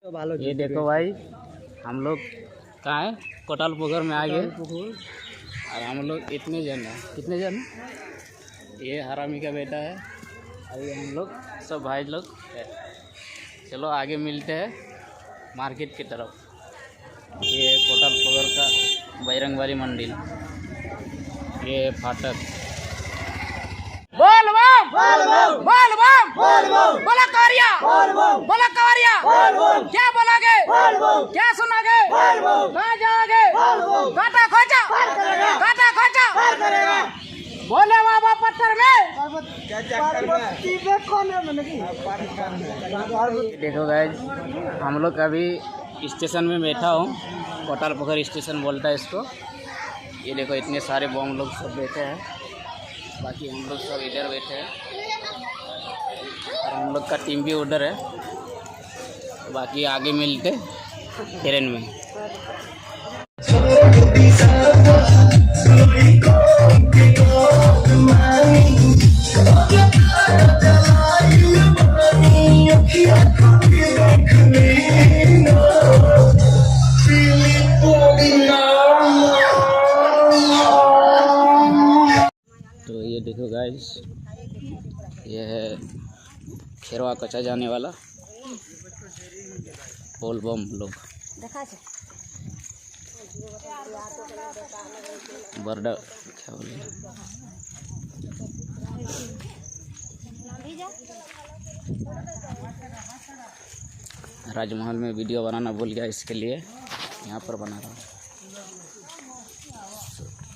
ये देखो भाई, हम लोग कहाँ है, कोटाल पोखर में आ गए और हम लोग इतने जन हैं, कितने जन, ये हरामी का बेटा है, अभी हम लोग सब भाई लोग है। चलो आगे मिलते हैं मार्केट की तरफ। ये कोटाल पोखर का बैरंगबारी मंदिर, ये फाटक। बोल बम बोल बम बोला कारिया बोला कारिया, क्या बोलोगे क्या सुनोगे, कहाँ जाओगे, काटा खोचा बोले बाबा पत्थर में। देखो गाइस, हम लोग अभी स्टेशन में बैठा हूँ, कोटाल पोखर स्टेशन बोलता है इसको। ये देखो इतने सारे बम लोग सब बैठे हैं, बाकी हम लोग सब इधर बैठे हैं और हम लोग का टीम भी उधर है। बाकी आगे मिलते ट्रेन में। तो ये देखो गाइस, ये है खेरवा कच्चा जाने वाला बोल बम लोग, बर्डा क्या बोले, राजमहल में वीडियो बनाना भूल गया, इसके लिए यहाँ पर बना रहा हूँ।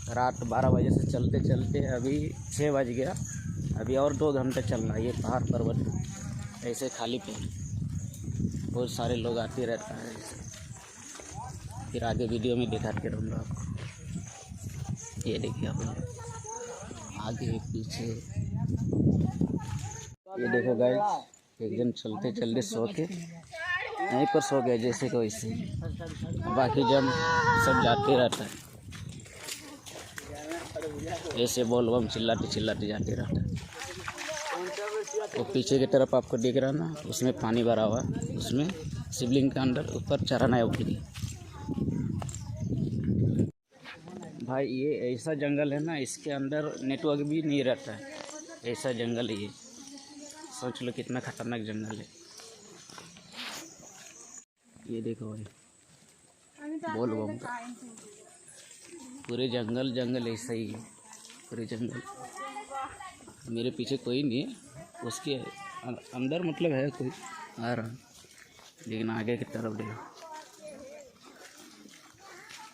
रात 12 बजे से चलते चलते अभी 6 बज गया, अभी और 2 घंटे चलना। ये पहाड़ पर्वत ऐसे खाली पे बहुत सारे लोग आते रहता है, फिर आगे वीडियो में दिखाते रहूँगा आपको। ये देखिए आप लोग आगे पीछे। ये देखो गाइस, एक जन चलते चलते सो के यहीं पर सो गए जैसे को वैसे, बाकी जन सब जाते रहता है ऐसे बोल बम चिल्लाते जाते रहता है। वो पीछे की तरफ आपको दिख रहा ना, उसमें पानी भरा हुआ है, उसमें शिवलिंग के अंदर ऊपर चढ़ाना है ऊपर। भाई ये ऐसा जंगल है ना, इसके अंदर नेटवर्क भी नहीं रहता है, ऐसा जंगल है ये। सोच लो कितना खतरनाक जंगल है। ये देखो भाई, बोल बम का पूरे जंगल ऐसा ही है, पूरे जंगल। मेरे पीछे कोई नहीं है, उसके अंदर मतलब है कोई आ रहा, लेकिन आगे की तरफ देखो।